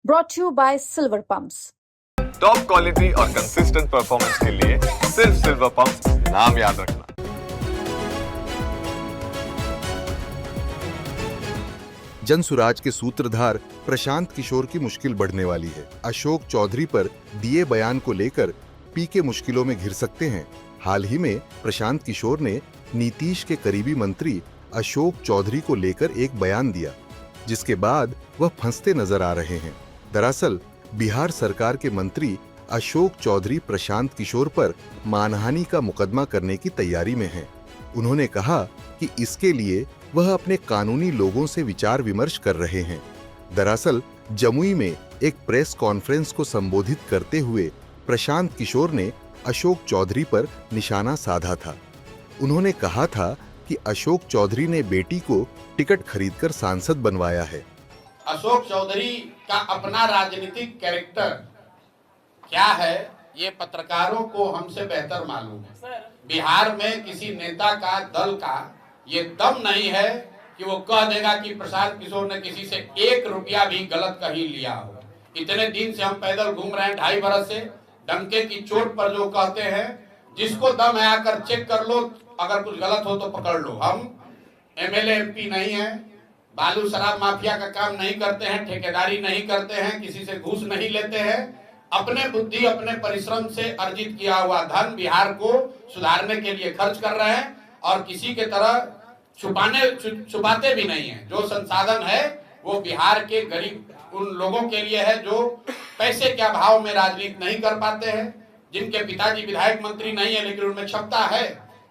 brought to you by Silver Pumps. Top quality और consistent performance के लिए सिर्फ सिल्वर पंप नाम याद रखना। जनसुराज के सूत्रधार प्रशांत किशोर की मुश्किल बढ़ने वाली है। अशोक चौधरी पर दिए बयान को लेकर पीके मुश्किलों में घिर सकते हैं। हाल ही में प्रशांत किशोर ने नीतीश के करीबी मंत्री अशोक चौधरी को लेकर एक बयान दिया, जिसके बाद वह फंसते नजर आ रहे हैं। दरअसल बिहार सरकार के मंत्री अशोक चौधरी प्रशांत किशोर पर मानहानि का मुकदमा करने की तैयारी में हैं। उन्होंने कहा कि इसके लिए वह अपने कानूनी लोगों से विचार विमर्श कर रहे हैं। दरअसल जमुई में एक प्रेस कॉन्फ्रेंस को संबोधित करते हुए प्रशांत किशोर ने अशोक चौधरी पर निशाना साधा था। उन्होंने कहा था कि अशोक चौधरी ने बेटी को टिकट खरीदकर सांसद बनवाया है। अशोक चौधरी का अपना राजनीतिक कैरेक्टर क्या है, ये पत्रकारों को हमसे बेहतर मालूम है। बिहार में किसी नेता का, दल का ये दम नहीं है कि वो कह देगा कि प्रशांत किशोर ने किसी से 1 रुपया भी गलत कहीं लिया हो। इतने दिन से हम पैदल घूम रहे हैं, 2.5 बरस से, डंके की चोट पर जो कहते हैं, जिसको दम है आकर चेक कर लो, अगर कुछ गलत हो तो पकड़ लो। हम एमएलए एमपी नहीं है, बालू शराब माफिया का काम नहीं करते हैं, ठेकेदारी नहीं करते हैं, किसी से घूस नहीं लेते हैं। अपने बुद्धि, अपने परिश्रम से अर्जित किया हुआ धन बिहार को सुधारने के लिए खर्च कर रहे हैं और किसी के तरह छुपाते भी नहीं है। जो संसाधन है वो बिहार के गरीब उन लोगों के लिए है जो पैसे के अभाव में राजनीति नहीं कर पाते हैं, जिनके पिताजी विधायक मंत्री नहीं है लेकिन उनमें क्षमता है।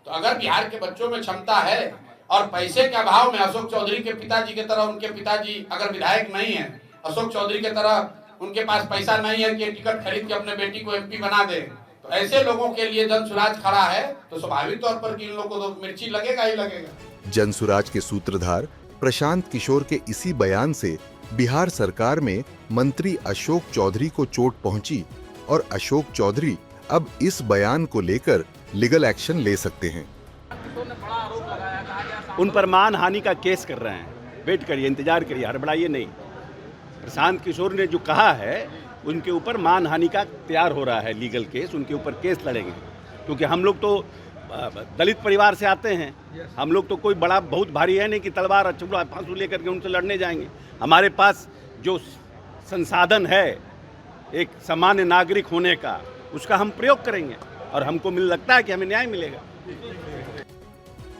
तो अगर बिहार के बच्चों में क्षमता है और पैसे के अभाव में अशोक चौधरी के पिताजी की तरह उनके पिताजी अगर विधायक नहीं है, अशोक चौधरी की तरह उनके पास पैसा नहीं है कि टिकट खरीद के अपने बेटी को एमपी बना दे, तो ऐसे लोगों के लिए जनसुराज खड़ा है तो स्वाभाविक तौर पर कि इन लोगों को तो मिर्ची लगेगा ही लगेगा। जनसुराज के सूत्रधार प्रशांत किशोर के इसी बयान से बिहार सरकार में मंत्री अशोक चौधरी को चोट पहुंची और अशोक चौधरी अब इस बयान को लेकर लीगल एक्शन ले सकते हैं। उन पर मानहानि का केस कर रहे हैं। वेट करिए, इंतजार करिए, हड़बड़ाइए नहीं। प्रशांत किशोर ने जो कहा है उनके ऊपर मानहानि का तैयार हो रहा है लीगल केस, उनके ऊपर केस लड़ेंगे। क्योंकि हम लोग तो दलित परिवार से आते हैं, हम लोग तो कोई बड़ा बहुत भारी है नहीं कि तलवार चुड़ा फांसू लेकर के उनसे लड़ने जाएंगे। हमारे पास जो संसाधन है एक सामान्य नागरिक होने का, उसका हम प्रयोग करेंगे और हमको लगता है कि हमें न्याय मिलेगा।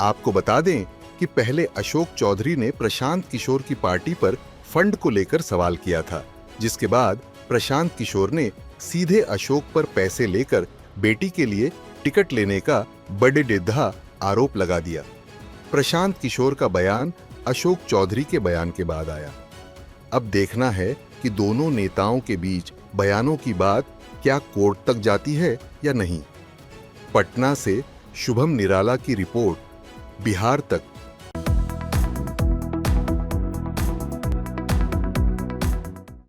आपको बता दें कि पहले अशोक चौधरी ने प्रशांत किशोर की पार्टी पर फंड को लेकर सवाल किया था, जिसके बाद प्रशांत किशोर ने सीधे अशोक पर पैसे लेकर बेटी के लिए टिकट लेने का बड़े डिद्धा आरोप लगा दिया। प्रशांत किशोर का बयान अशोक चौधरी के बयान के बाद आया। अब देखना है कि दोनों नेताओं के बीच बयानों की बात क्या कोर्ट तक जाती है या नहीं। पटना से शुभम निराला की रिपोर्ट, बिहार तक।